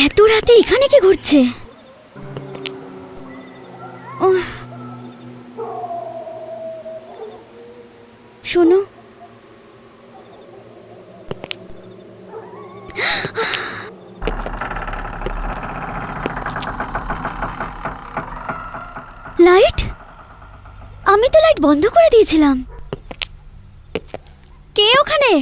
এত রাতে এখানে কি ঘুরছে? শোনো, লাইট? আমি তো লাইট বন্ধ করে দিয়েছিলাম। কে ওখানে?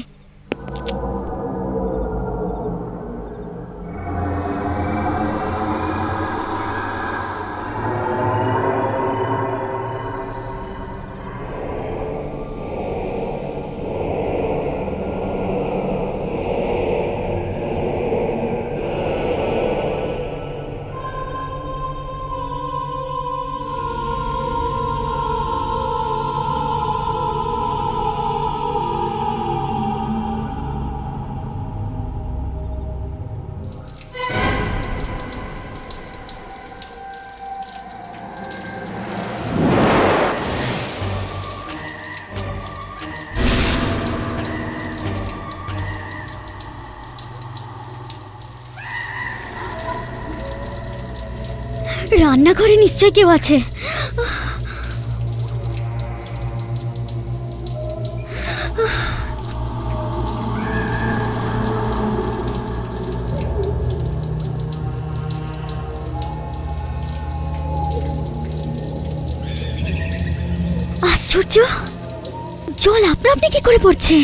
রান্নাঘরে নিশ্চয় কেউ আছে। আশ্চর্য, জল আপনা আপনি কি করে পড়ছে?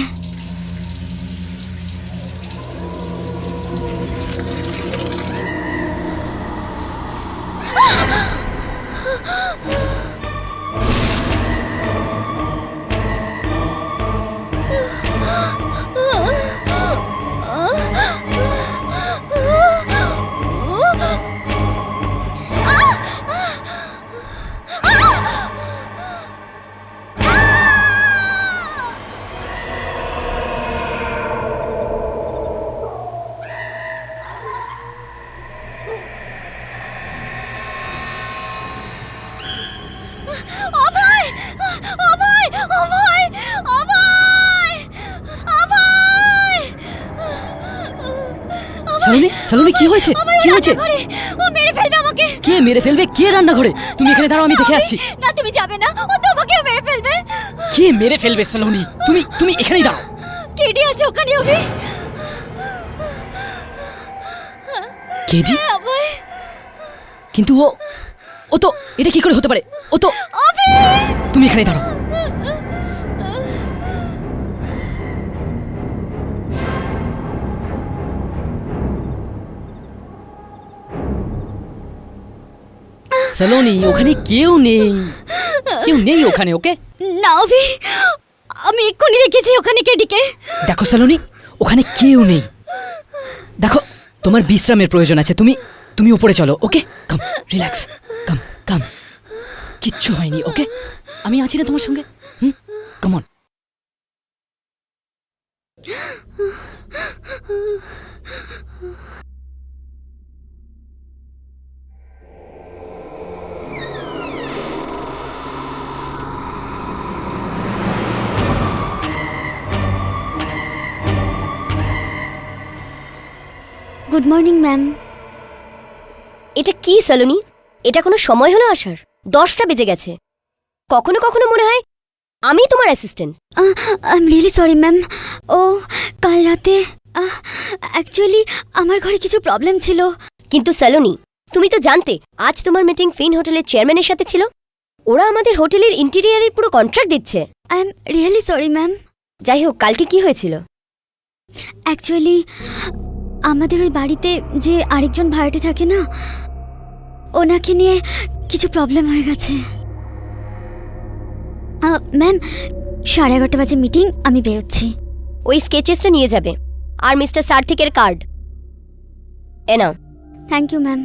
সালোনি, সালোনি কি হয়েছে? কি হয়েছে? ও মেরে ফেলবে আমাকে। কে মেরে ফেলবে? কে রান্নাঘরে? তুমি এখানে দাঁড়াও, আমি দেখে আসছি। না, তুমি যাবে না, ও তোমাকেও মেরে ফেলবে। কে মেরে ফেলবে সালোনি? তুমি এখানেই দাঁড়াও। কেডি আছে ওখানে? অভি? কেডি? অভয়, কিন্তু ও তো, এটা কি করে হতে পারে? ও তো, অভি! তুমি এখানেই দাঁড়াও। সালোনি, ওখানে কেউ নেই, কেউ নেই ওখানে। ওকে না অভি, আমি এক্ষুনি দেখেছি ওখানে কেডিকে। দেখো সালোনি, ওখানে কেউ নেই। দেখো, তোমার বিশ্রামের প্রয়োজন আছে। তুমি উপরে চলো। Okay, calm, relax, calm calm. কিচ্ছু হয়নি। ওকে, আমি আছি না তোমার সঙ্গে। Come on. Good morning ma'am. এটা কি সালোনি? এটা কোনো সময় হলো আসার? 10টা বেজে গেছে। কখনো কখনো মনে হয় আমি তোমার assistant. I am really sorry ma'am. ও কাল রাতে অ্যাকচুয়ালি আমার ঘরে কিছু প্রবলেম ছিল। কিন্তু সালোনি, তুমি তো জানতে আজ তোমার মিটিং ফিন হোটেলের চেয়ারম্যানের সাথে ছিল। ওরা আমাদের হোটেলের ইন্টেরিয়ারের পুরো কন্ট্রাক্ট দিচ্ছে। I am really sorry ma'am. যাই হোক, কালকে কি হয়েছিল? অ্যাকচুয়ালি আমাদের ওই বাড়িতে যে আরেকজন ভাড়াটে থাকে না, ওনাকে নিয়ে কিছু প্রবলেম হয়ে গেছে। ম্যাম, 11:30 বাজে মিটিং, আমি বেরোচ্ছি। ওই স্কেচেসটা নিয়ে যাবে, আর মিস্টার সার্থিকের কার্ড এ নাও। Thank you ma'am.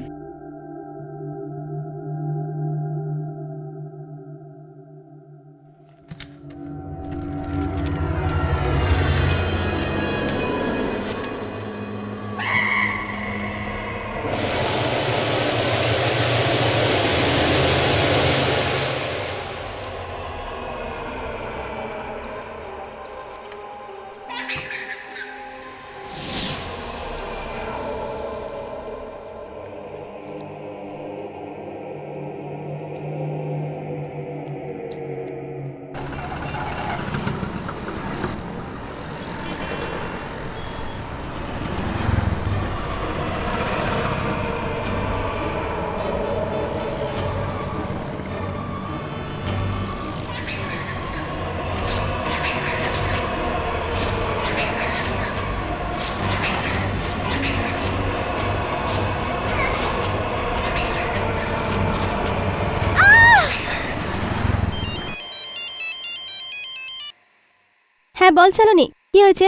হ্যাঁ বল সালোনি, কি হয়েছে?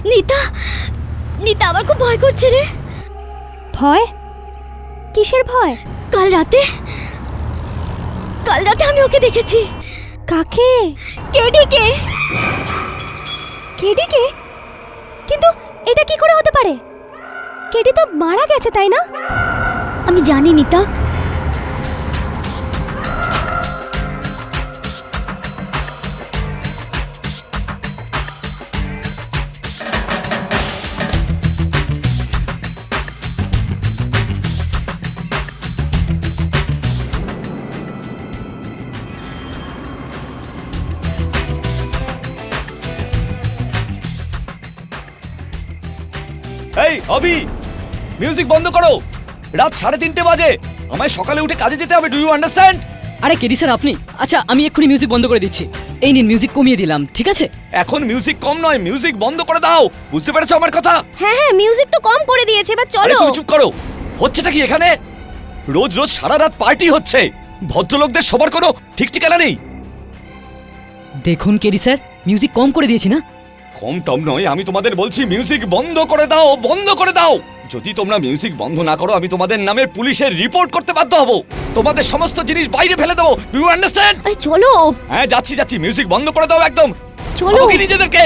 নিতা, নিতা আমার খুব ভয় করছে রে। ভয়? কিসের ভয়? কাল রাতে আমি ওকে দেখেছি। কাকে? কেডিকে। কেডিকে? কিন্তু এটা কি করে হতে পারে? কেডি তো মারা গেছে, তাই না? আমি জানি নিতা, এই অভি, মিউজিক বন্ধ করো। রাত 3:30 বাজে, আমায় সকালে উঠে কাজে যেতে হবে। Do you understand? আরে কেডি স্যার আপনি? আচ্ছা আমি এক্ষুনি মিউজিক বন্ধ করে দিচ্ছি। এই নিন মিউজিক কমিয়ে দিলাম, ঠিক আছে? এখন মিউজিক কম নয়, মিউজিক বন্ধ করে দাও। বুঝতে পেরেছো আমার কথা? হ্যাঁ হ্যাঁ, মিউজিক তো কম করে দিয়েছে, এবার আরে চলো। তুমি চুপ করো। হচ্ছেটা কি এখানে? রোজ রোজ সারা রাত পার্টি হচ্ছে। ভদ্রলোকদের সবার কোনো ঠিক ঠিকানা নেই। দেখুন কেডি স্যার, মিউজিক কম করে দিয়েছি না? কম টম নয়, আমি তোমাদের বলছি মিউজিক বন্ধ করে দাও, বন্ধ করে দাও। যদি তোমরা মিউজিক বন্ধ না করো, আমি তোমাদের নামে পুলিশের রিপোর্ট করতে বাধ্য হব। তোমাদের সমস্ত জিনিস বাইরে ফেলে দেবো। Do you understand? আরে চলো। হ্যাঁ যাচ্ছি যাচ্ছি, মিউজিক বন্ধ করে দাও একদম। চলো। ভাবো কি নিজেদেরকে?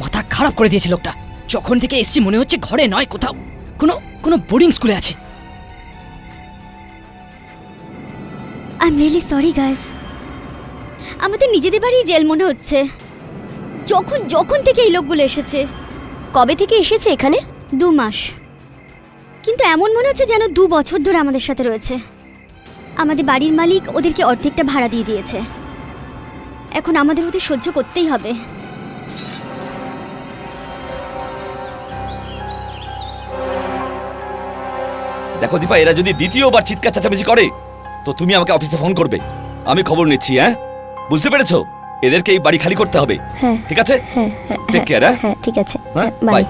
মাথা খারাপ করে দিয়েছে লোকটা। যখন থেকে এসছি মনে হচ্ছে ঘরে নয়, কোথাও কোনো কোনো বোর্ডিং স্কুলে আছে। I am really sorry guys. আমাদের নিজেদের বাড়ি জেল মনে হচ্ছে। যখন থেকে এই লোকগুলো এসেছে। কবে থেকে এসেছে এখানে? 2 মাস। কিন্তু এমন মনে হচ্ছে যেন 2 বছর ধরে আমাদের সাথে রয়েছে। আমাদের বাড়ির মালিক ওদেরকে অর্ধেকটা ভাড়া দিয়ে দিয়েছে। এখন আমাদের ওদের সহ্য করতেই হবে। দেখো দীপা, এরা যদি দ্বিতীয়বার চিৎকার চেঁচামেচি করে তো তুমি আমাকে অফিসে ফোন করবে। আমি খবর নিচ্ছি। হ্যাঁ বুঝতে পেরেছো? এদেরকে এই বাড়ি খালি করতে হবে। হ্যাঁ ঠিক আছে? হ্যাঁ হ্যাঁ টেক কেয়ার। হ্যাঁ ঠিক আছে, হ্যাঁ বাই। বাই।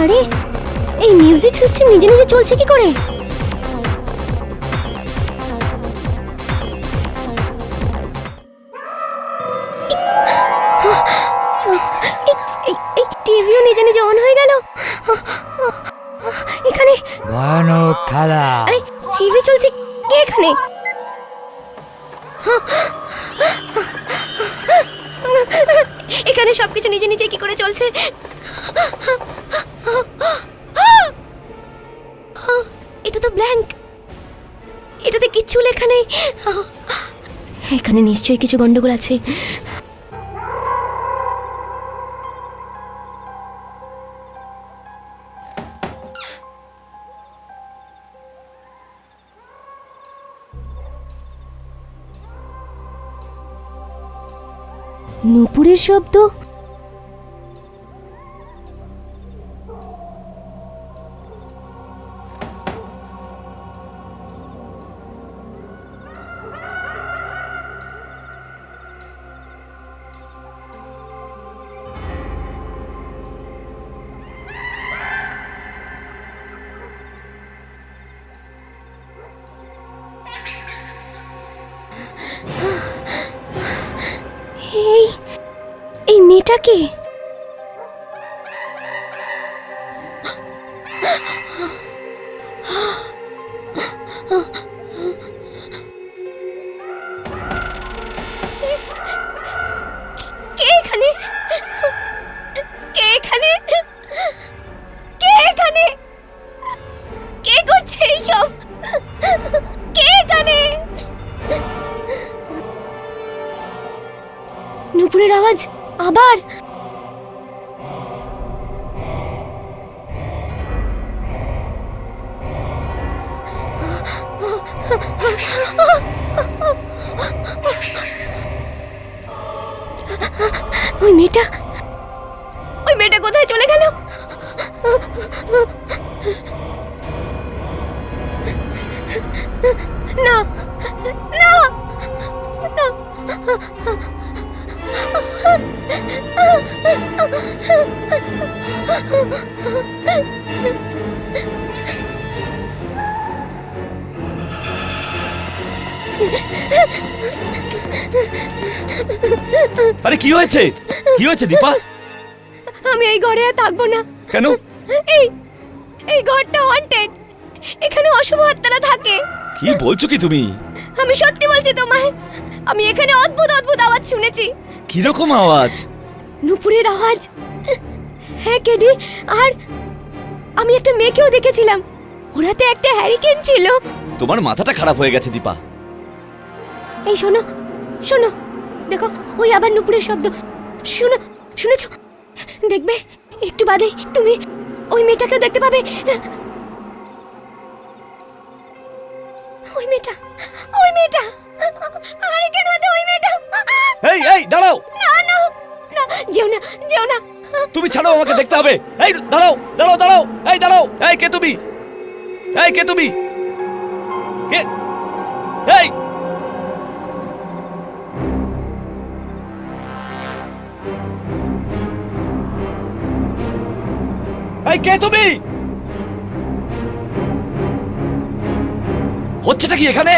আরে এই মিউজিক সিস্টেম নিজে নিজে চলছে কি করে? এই টিভিও নিজে নিজে অন হয়ে গেল। এখানে ভয়ানক খেলা। আরে টিভি চলছে, কে এখানে? এখানে সবকিছু নিজে নিজে কি করে চলছে? এটা তো ব্ল্যাঙ্ক, এটাতে কিচ্ছু লেখা নেই। এখানে নিশ্চয়ই কিছু গন্ডগোল আছে। নূপুরের শব্দ। এই মেয়েটা কে? কে এখানে? কে এখানে? কে এখানে? কে করছে এইসব? কে এখানে? নূপুরের আওয়াজ আবার। ওই মেয়েটা কোথায় চলে গেল? না না না। আরে কি হয়েছে? কি হয়েছে দীপা? আমি এই ঘরে আর থাকবো না। কেন? এই এই ঘরটা ওয়ান্টেড। এখানে অশুভ আত্মারা থাকে। কি বলছো কি তুমি? আমি সত্যি বলছি তোমায়, আমি এখানে অদ্ভুত অদ্ভুত আওয়াজ শুনেছি। কিরকম আওয়াজ? নুপুরের আওয়াজ। হ্যাঁ কেডি, আর আমি একটা মেয়েকেও দেখেছিলাম। ওরাতে একটা হ্যারিকেন ছিল। তোমার মাথাটা খারাপ হয়ে গেছে দীপা। এই শোনো শোনো, দেখো ওই আবার নুপুরের শব্দ। শুনো, শুনেছো? দেখবে একটু বাদে তুমি ওই মেয়েটাকেও দেখতে পাবে। ওই মেয়েটা, ওই মেয়েটা, আরে কেন আছে ওই মেয়েটা? এই এই দাঁড়াও, না না না, যেও না যেও না। তুমি ছাড়ো, আমাকে দেখতে হবে। এই দাঁড়াও দাঁড়াও দাঁড়াও, এই দাঁড়াও। এই কে তুমি? এই কে তুমি? কে? এই এই কে তুমি? হচ্ছেটা কি এখানে?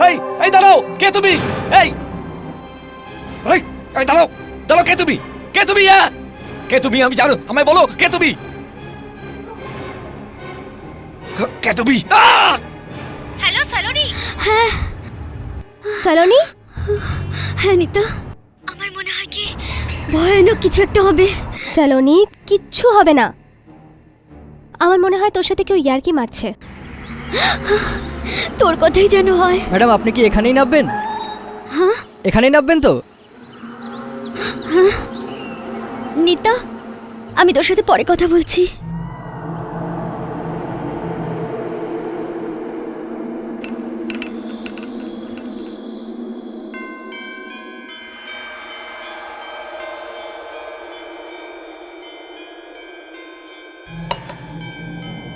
এই এই দাঁড়াও, কে তুমি? এই এই এই দাঁড়াও দাঁড়াও, কে তুমি? কে তুমি? কে তুমি? আমি জানো, আমায় বলো কে তুমি? কে তুমি? হ্যালো সলোনি। হ্যাঁ সলোনি। হ্যাঁ নিতা, আমার মনে হয় কি ভয়ানক কিছু একটা হবে। সলোনি, কিচ্ছু হবে না। আমার মনে হয় তোর সাথে কেউ ইয়ার্কি মারছে। তোর কথাই যেন হয়। ম্যাডাম আপনি কি এখানেই নামবেন? হ্যাঁ এখানেই নামবেন তো? নিতা, আমি তোর সাথে পরে কথা বলছি।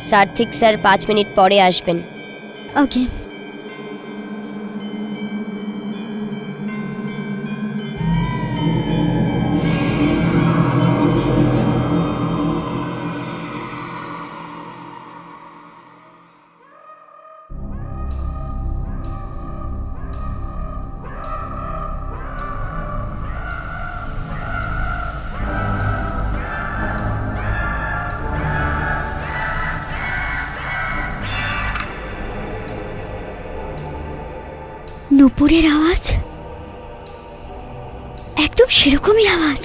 সার্থিক স্যার 5 মিনিট পরে আসবেন। ওকে। নুপুরের আওয়াজ, একদম সেরকমই আওয়াজ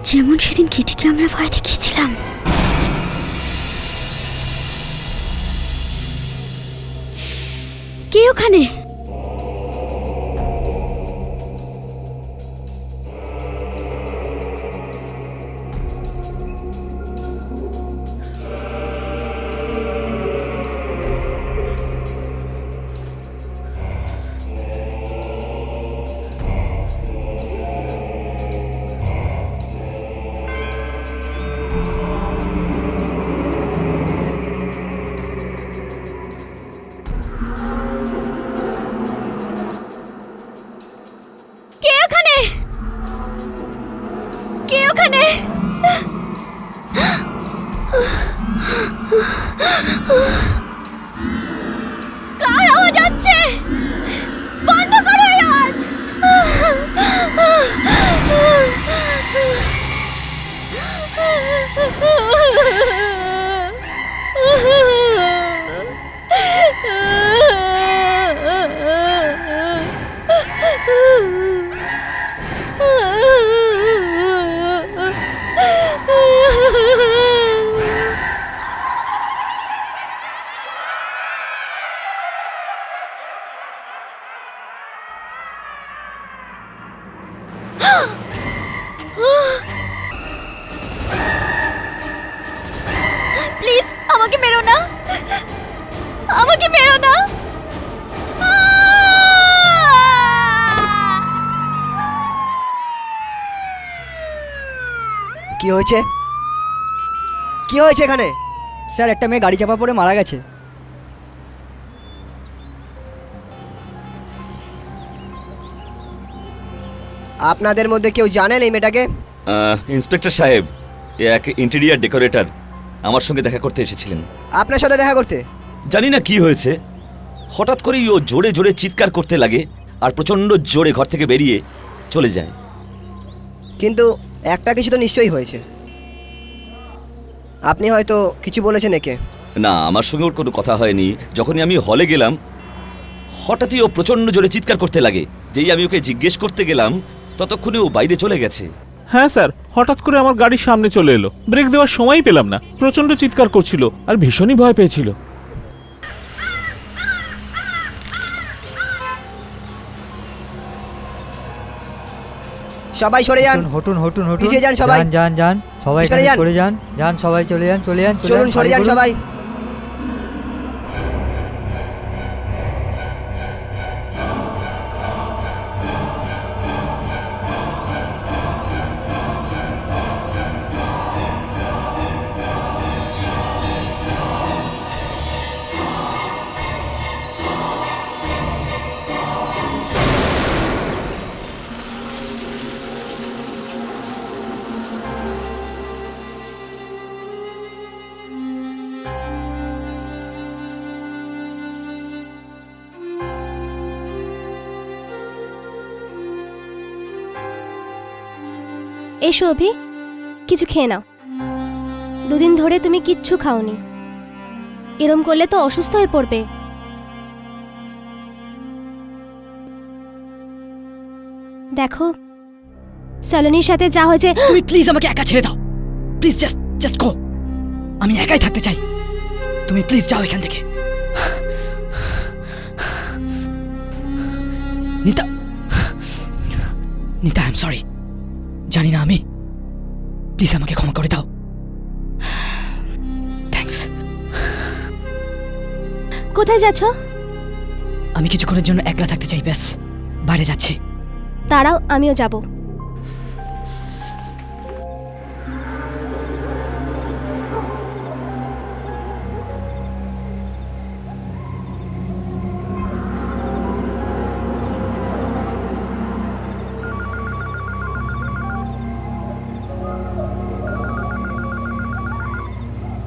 যেমন সেদিন কিটিকে আমরা ভয় দেখিয়েছিলাম। কে ওখানে? কে ওখানে? কে ওখানে? কার আওয়াজ আসছে? বন্ধ করো এই আওয়াজ। হচ্ছে? কি হয়েছে এখানে? স্যার একটা মেয়ে গাড়ি চাপা পড়ে মারা গেছে। আপনাদের মধ্যে কেউ জানেন এই মেয়েটাকে? ইন্সপেক্টর সাহেব, এ এক ইন্টেরিয়ার ডেকোরেটর আমার সঙ্গে দেখা করতে এসেছিলেন। আপনার সাথে দেখা করতে? জানি না কি হয়েছে, হঠাৎ করেই ও জোরে জোরে চিৎকার করতে লাগে আর প্রচণ্ড জোরে ঘর থেকে বেরিয়ে চলে যায়। কিন্তু একটা কিছু তো নিশ্চয়ই হয়েছে। আপনি হয়তো কিছু বলেছেন একে। না, আমার সঙ্গে ওর কোনো কথা হয়নি। যখনই আমি হলে গেলাম হঠাৎই ও প্রচণ্ড জোরে চিৎকার করতে লাগে। যেই আমি ওকে জিজ্ঞেস করতে গেলাম ততক্ষণে ও বাইরে চলে গেছে। হ্যাঁ স্যার, হঠাৎ করে আমার গাড়ির সামনে চলে এলো, ব্রেক দেওয়ার সময়ই পেলাম না, প্রচন্ড চিৎকার করছিল আর ভীষণই ভয় পেয়েছিল। সবাই সরে যান। হটুন হটুন হটুন পিছিয়ে যান সবাই। যান যান যান সবাই সরে যান। সরে যান, যান সবাই চলে যান, চলে যান, চলুন সরে যান সবাই। এসো অভি, কিছু খেয়ে নাও। দুদিন ধরে তুমি কিচ্ছু খাওনি, এরম করলে তো অসুস্থ হয়ে পড়বে। দেখো, সালোনির সাথে যা হয়েছে। তুমি প্লিজ আমাকে একা ছেড়ে দাও, প্লিজ জাস্ট জাস্ট গো। আমি একাই থাকতে চাই, তুমি প্লিজ যাও এখান থেকে। নিতা, নিতা আই এম সরি, জানি না আমি, প্লিজ আমাকে ক্ষমা করে দাও। থ্যাঙ্কস। কোথায় যাচ্ছ? আমি কিছুক্ষণের জন্য একলা থাকতে চাই, ব্যাস বাইরে যাচ্ছি। দাঁড়াও, আমিও যাব।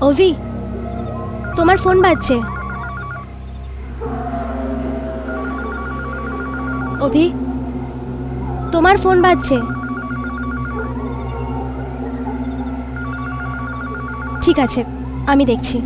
অভি, তোমার ফোন বাজছে। অভি, তোমার ফোন বাজছে। ঠিক আছে, আমি দেখছি।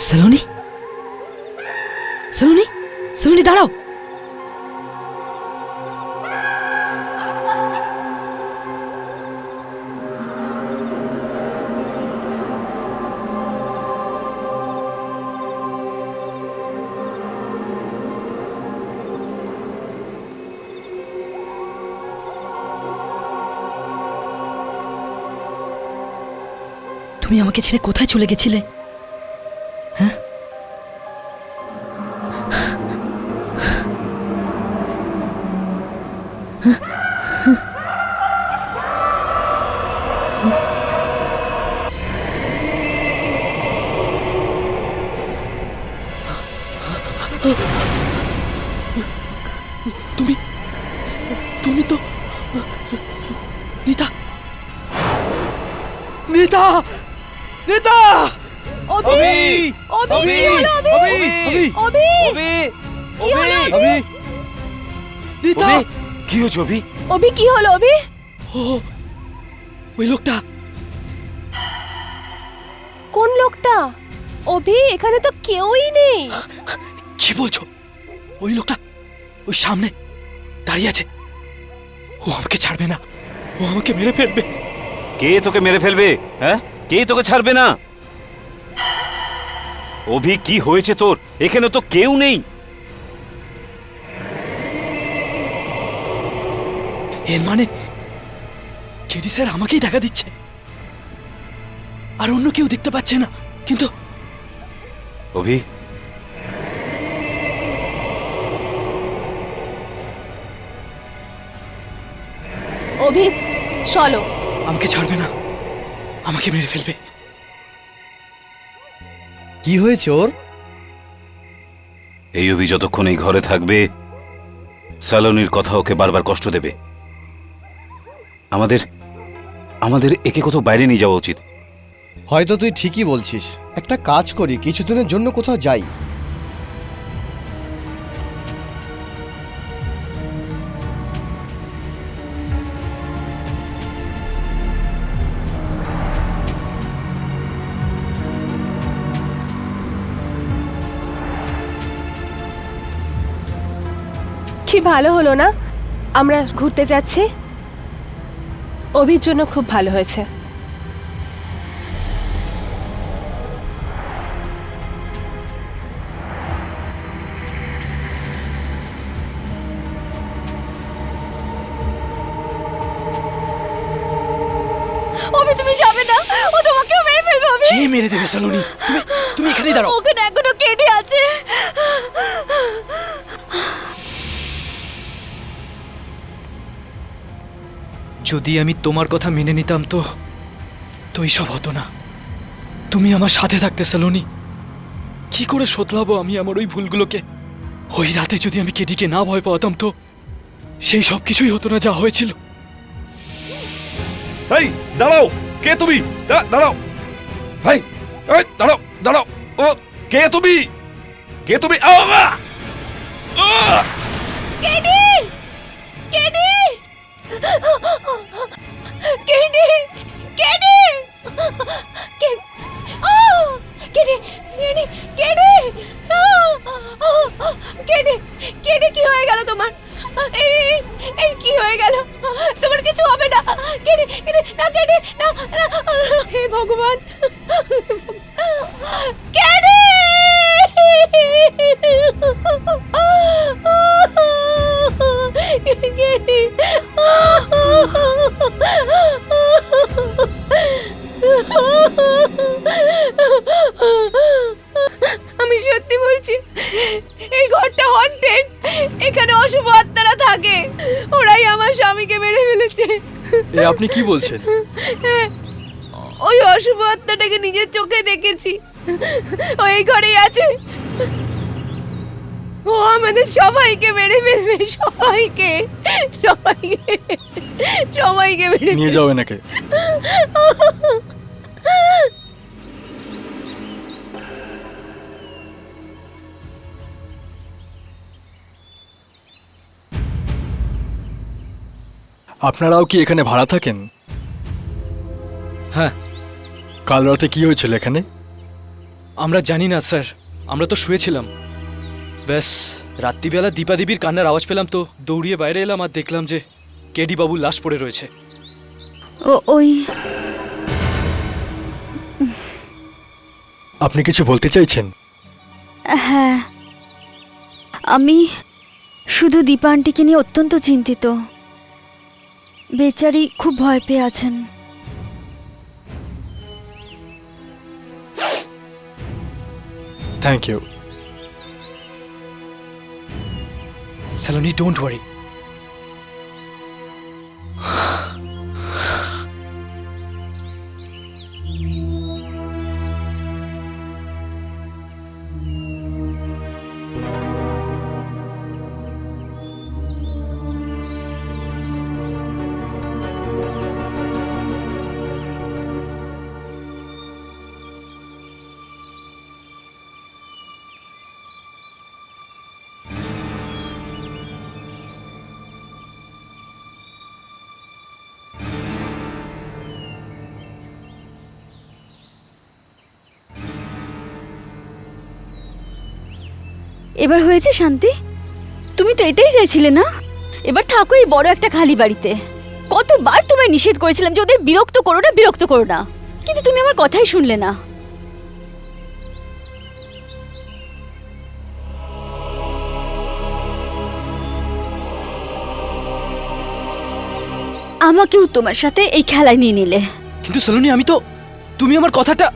সালোনি, সালোনি, সালোনি দাঁড়াও। তুমি আমাকে ছেড়ে কোথায় চলে গেছিলে? হ্যাঁ, তুমি তুমি তো নিতা, নিতা, নিতা। অভি, অভি, অভি, অভি, অভি, কি হলো? নিতা, কি হয়েছে অভি? অভি, কি হলো? অভি, ও ওই লোকটা। কোন লোকটা? অভি, এখানে তো কেউই নেই। কি বলছো? ওই লোকটা ওই সামনে দাঁড়িয়ে আছে, ও আমাকে ছাড়বে না, ও আমাকে মেরে ফেলবে। কে তোকে মেরে ফেলবে? হ্যাঁ, কে তোকে ছাড়বে না? অভি, কি হয়েছে তোর? এখানে তো কেউ নেই। এর মানে কেডি স্যার আমাকেই টাকা দিচ্ছে, আর অন্য কেউ দেখতে পাচ্ছে না। কিন্তু অভি, অভি চলো। আমাকে ছাড়বে না, আমাকে মেরে ফেলবে। কি হয়েছে ওর? এই অভি যতক্ষণ এই ঘরে থাকবে সালোনির কথা ওকে বারবার কষ্ট দেবে। আমাদের আমাদের একে কোথাও বাইরে নিয়ে যাওয়া উচিত। হয়তো তুই ঠিকই বলছিস, একটা কাজ করি, কিছুদিনের জন্য কোথাও যাই। কি ভালো হলো না আমরা ঘুরতে যাচ্ছি? অভির জন্য খুব ভালো হয়েছে। অভি তুমি যাবে না, ও তোমাকেও মেরে ফেলবে। অভি কে মেরে দেবে সালোনি? তুমি তুমি এখানেই দাঁড়াও। ওখানে এখনো কেটে আছে। যদি আমি তোমার কথা মেনে নিতাম তো তো এইসব হতো না। তুমি আমার সাথে থাকতে সালোনি। কি করে শোধরাবো আমি আমার ওই ভুলগুলোকে? ওই রাতে যদি আমি কেডিকে না ভয় পাওয়াতাম তো সেই সব কিছুই হতো না যা হয়েছিল। এই দাঁড়াও, কে তুমি? দাঁড়াও ভাই, এই দাঁড়াও দাঁড়াও। ও কে তুমি? কে তুমি? KD KD KD KD KD KD KD KD KD কি হয়ে গেল তোমার? এই এই কি হয়ে গেল? তোমার কিছু হবে না কেডি? কেডি না, কেডি না, হে ভগবান, কেডি! আমি সত্যি বলছি, এই ঘরটা হন্টেড। এখানে অশুভ আত্মারা থাকে, ওরাই আমার স্বামীকে মেরে ফেলেছে। এ আপনি কি বলছেন? ওই অশুভ আত্মাটাকে নিজের চোখে দেখেছি, ও এই ঘরেই আছে। ও আমাদের সবাইকে মেরে ফেলবে, সবাইকে সবাইকে সবাইকে মেরে নিয়ে যাও এনাকে। আপনারাও কি এখানে ভাড়া থাকেন? হ্যাঁ। কাল রাতে কি হয়েছিল এখানে? আমরা জানি না স্যার, আমরা তো শুয়েছিলাম। ব্যাস রাত্রিবেলা দীপাদেবীর কান্নার আওয়াজ পেলাম, তো দৌড়িয়ে বাইরে এলাম আর দেখলাম যে কেডি বাবুর লাশ পড়ে রয়েছে। ওই আপনি কিছু বলতে চাইছেন? হ্যাঁ, আমি শুধু দীপা আন্টিকে নিয়ে অত্যন্ত চিন্তিত। বেচারি খুব ভয় পেয়ে আছেন। Thank you. Saloni, don't worry. এবার হয়েছে শান্তি? তুমি তো এটাই চাইছিলে না? এবার থাকো এই বড় একটা খালি বাড়িতে। কতবার তোমায় নিষেধ করেছিলাম যে ওদের বিরক্ত করো না, বিরক্ত করো না, কিন্তু তুমি আমার কথাই শুনলে না। আমাকেও তোমার সাথে এই খেলায় নিয়ে নিলে। কিন্তু সালোনি, আমি তো, তুমি আমার কথাটা।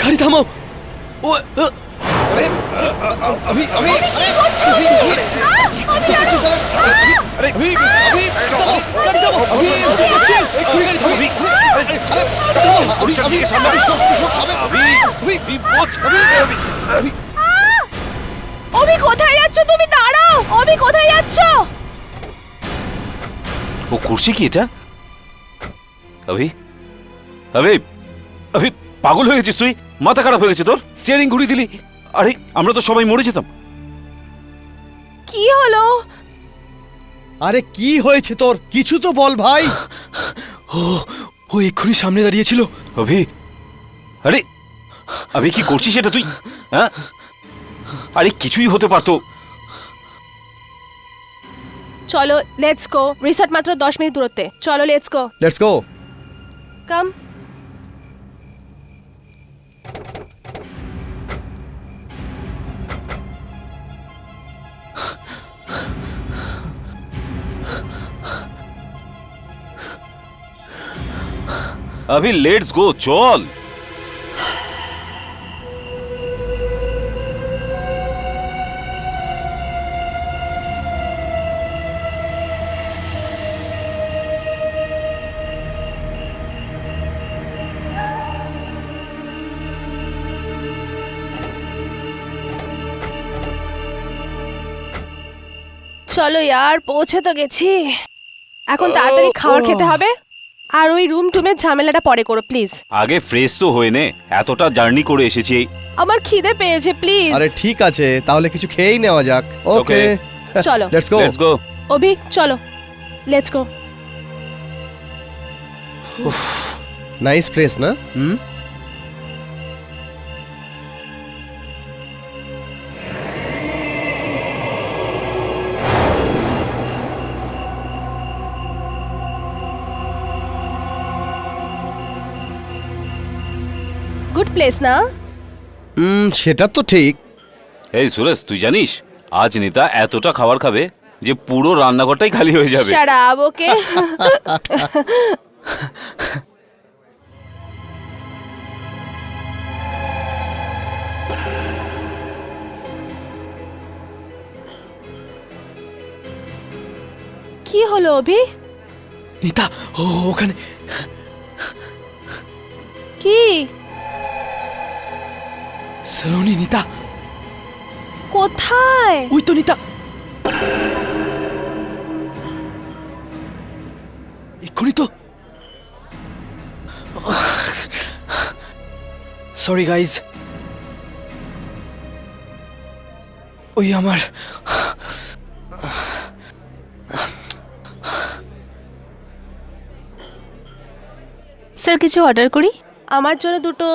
গাড়ি থামাও। ও अभी अभी অভি কোথায় যাচ্ছ তুমি? দাঁড়াও, অভি কোথায় যাচ্ছ? ও করছে কি এটা? অভি, অভি, অভি, পাগল হয়ে গেছিস তুই? মাথা খারাপ হয়ে গেছে তোর? স্টিয়ারিং ঘুরিয়ে দিলি। আরে আমরা তো সবাই মরে যেতাম। কি হলো? আরে কি হয়েছে তোর? কিছু তো বল ভাই। ও এক্ষুনি সামনে দাঁড়িয়েছিল। অভি, আরে অভি কি করছিস এটা তুই? হ্যাঁ, আরে কিছুই হতে পারতো। চলো লেটস গো। রিসর্ট মাত্র 10 মিনিট দূরত্বে। চলো let's go. Let's go. Come. Abhi let's go, চল। চলো यार, পৌঁছে তো গেছি। এখন তাড়াতাড়ি খাবার খেতে হবে। আর ওই রুম টুমের ঝামেলাটা পরে করো প্লিজ। আগে ফ্রেশ তো হয়ে নে, এতটা জার্নি করে এসেছি। আমার খিদে পেয়েছে প্লিজ। আরে ঠিক আছে, তাহলে কিছু খেয়েই নেওয়া যাক। ওকে চলো let's go. Let's go. Abhi চলো লেটস গো। নাইস প্লেস না? গুড প্লেস না? সেটা তো ঠিক। এই সুরেশ, তুই জানিস আজ নিতা এতটা খাবার খাবে যে পুরো রান্নাঘরটাই খালি হয়ে যাবে। শাট আপ, ওকে? কি হলো অভি? নিতা, ও ওখানে। কি? সালোনি, নিতা। কোথায়? ওই তো নিতা, এক্ষুনি তো। সরি গাইজ, ওই আমার স্যার কিছু অর্ডার করি? আমার জন্য দুটো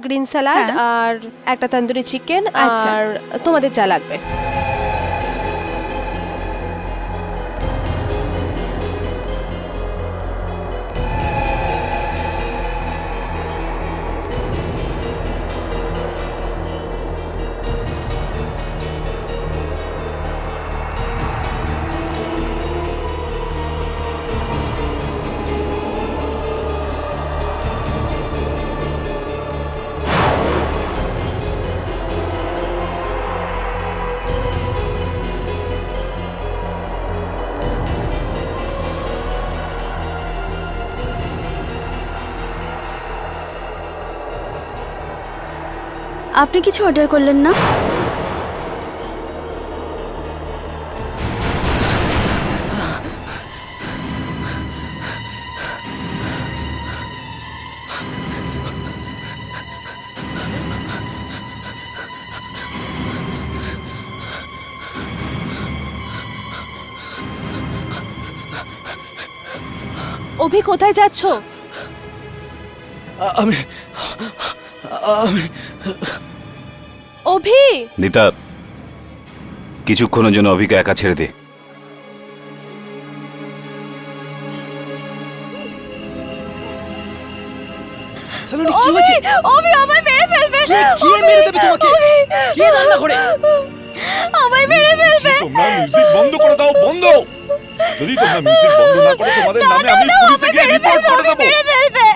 গ্রিন স্যালাড আর একটা তন্দুরি চিকেন। আর তোমাদের যা লাগবে। আপনি কিছু অর্ডার করলেন না? অভি কোথায় যাচ্ছ? আমি অভি নিতা, কিছুক্ষণের জন্য অভিকে একা ছেড়ে দে। সালোনি কি হয়েছে? অভি আমায় মেরে ফেলবে। কে মেরে দেবে তোমাকে? কে রান্না করে? আমায় মেরে ফেলবে। তোমরা মিউজিক বন্ধ করে দাও, বন্ধ। যদি তোমরা মিউজিক বন্ধ না করো তোমাদের নামে আমি পুলিশে গিয়ে রিপোর্ট করে দেব। মেরে ফেলবে।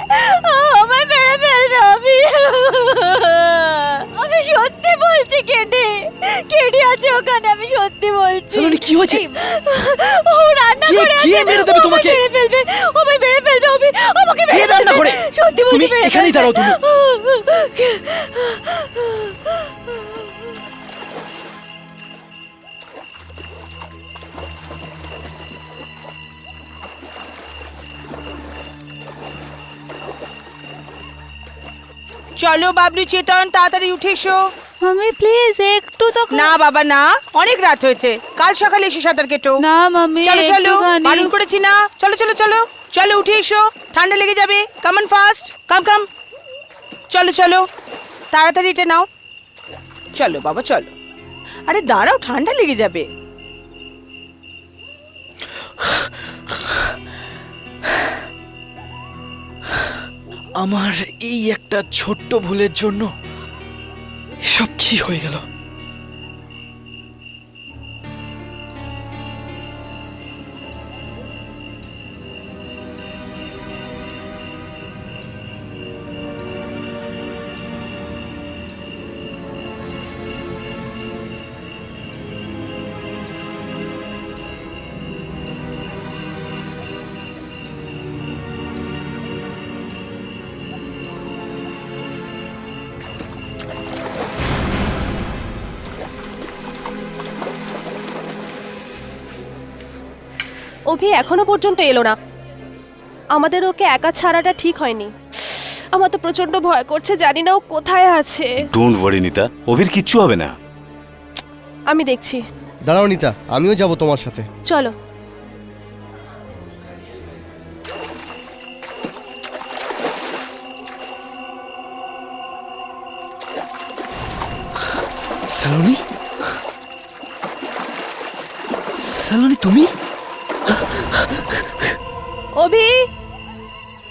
আমায় মেরে ফেলবে অভি। আমি সত্যি বলছি কেডি। কেডি আছে ওখানে, আমি সত্যি বলছি। সালোনি কি হয়েছে? ও রান্না করে আছে। কে মেরে দেবে তোমাকে? মেরে ফেলবে। আমায় মেরে ফেলবে অভি। আমাকে মেরে কে রান্না করে? সত্যি বলছি তুমি মেরে এখানেই ফেলবে। দাঁড়াও তুমি। চলো বাবলু, চেতন, তাড়াতাড়ি উঠে এসো। মামি প্লিজ একটু তো না বাবা না, অনেক রাত হয়েছে, কাল সকালে এসে সাঁতার কেটো। না মামি চলো চলো, বারণ করেছি না? চলো চলো চলো চলো, উঠে এসো, ঠান্ডা লেগে যাবে। কাম অন ফাস্ট, কাম কাম। চলো চলো, তাড়াতাড়ি এটা নাও। চলো বাবা চলো। আরে দাঁড়াও, ঠান্ডা লেগে যাবে। আমার এই একটা ছোট্ট ভুলের জন্য এসব কি হয়ে গেল? অভি এখনো পর্যন্ত এলো না। আমাদের ওকে একা ছাড়াটা ঠিক হয়নি। আমার তো প্রচন্ড ভয় করছে, জানি না ও কোথায় আছে। ডোন্ট ওয়ারি নিতা, অভির কিচ্ছু হবে না। আমি দেখছি। দাঁড়াও নিতা, আমিও যাব তোমার সাথে। চলো। সালোনি? সালোনি তুমি? অভি,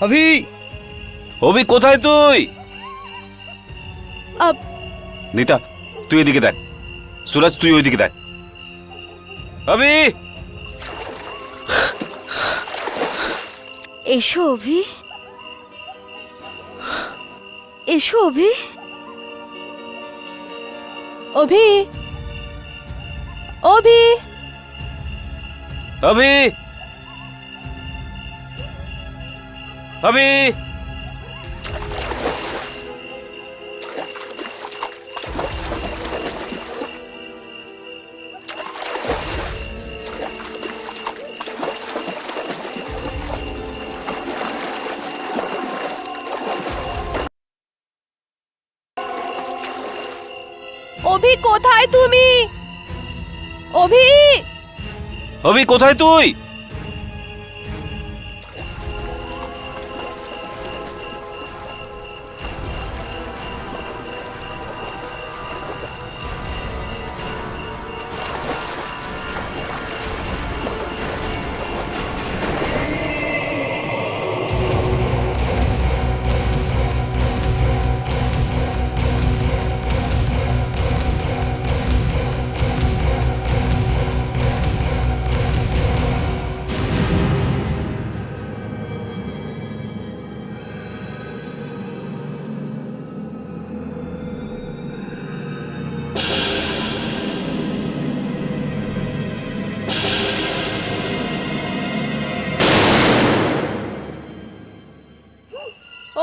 অভি! অভি কোথায় তুই? আব, নিতা তুই এদিকে দেখ, সুরাজ তুই ওইদিকে দেখ। অভি! এসো অভি, এসো অভি। অভি, অভি, অভি! অভি! অভি কোথায় তুমি? অভি, অভি কোথায় তুই?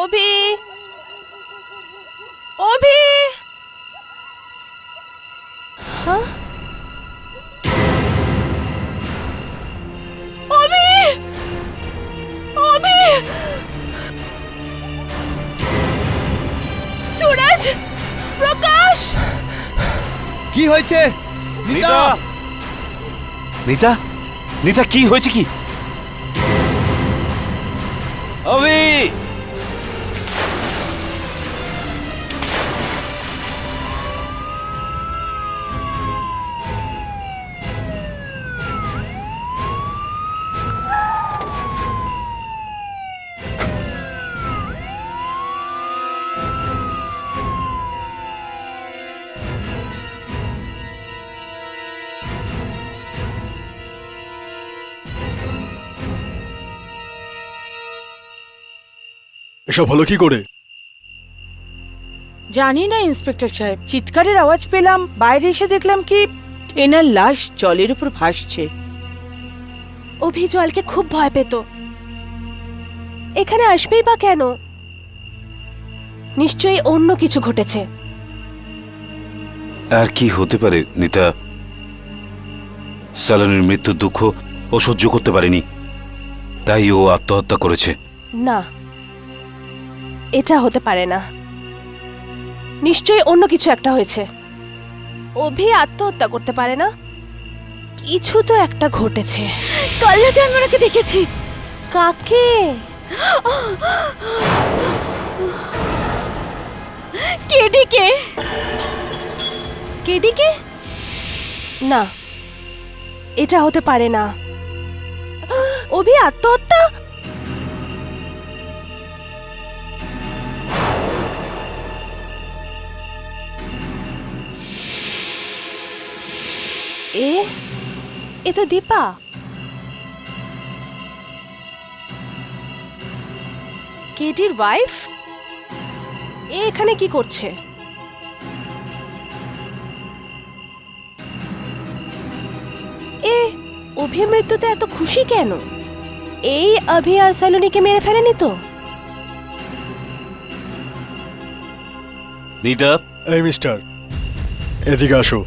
অভি, অভি, প্রকাশ প্রকাশ কি হয়েছে নিতা নিতা নিতা কি হয়েছে কি অভি এসব হলো কি করে? জানি না ইন্সপেক্টর সাহেব, চিৎকারের আওয়াজ পেলাম, বাইরে এসে দেখলাম কি এনার লাশ জলের উপর ভাসছে। অভি জলকে খুব ভয় পেত, এখানে আসবেই বা কেন? নিশ্চয়ই অন্য কিছু ঘটেছে। আর কি হতে পারে নিতা? সালনের মৃত্যুর দুঃখ ও সহ্য করতে পারেনি, তাই ও আত্মহত্যা করেছে। না, এটা হতে পারে না। নিশ্চয়ই অন্য কিছু একটা হয়েছে। অভি আত্মহত্যা করতে পারে না, কিছু তো একটা ঘটেছে। কাল রাতে আমি ওনাকে দেখেছি। কাকে? কেডিকে। কেডিকে? না, এটা হতে পারে না। অভি আত্মহত্যা? এ তো দীপা। কেডির ওয়াইফ এখানে কি করছে? অভি মৃত্যুতে এত খুশি কেন? এই অভি আর সালোনিকে মেরে ফেলেনি তো? নিতা এই মিস্টার, এদিকে আসো।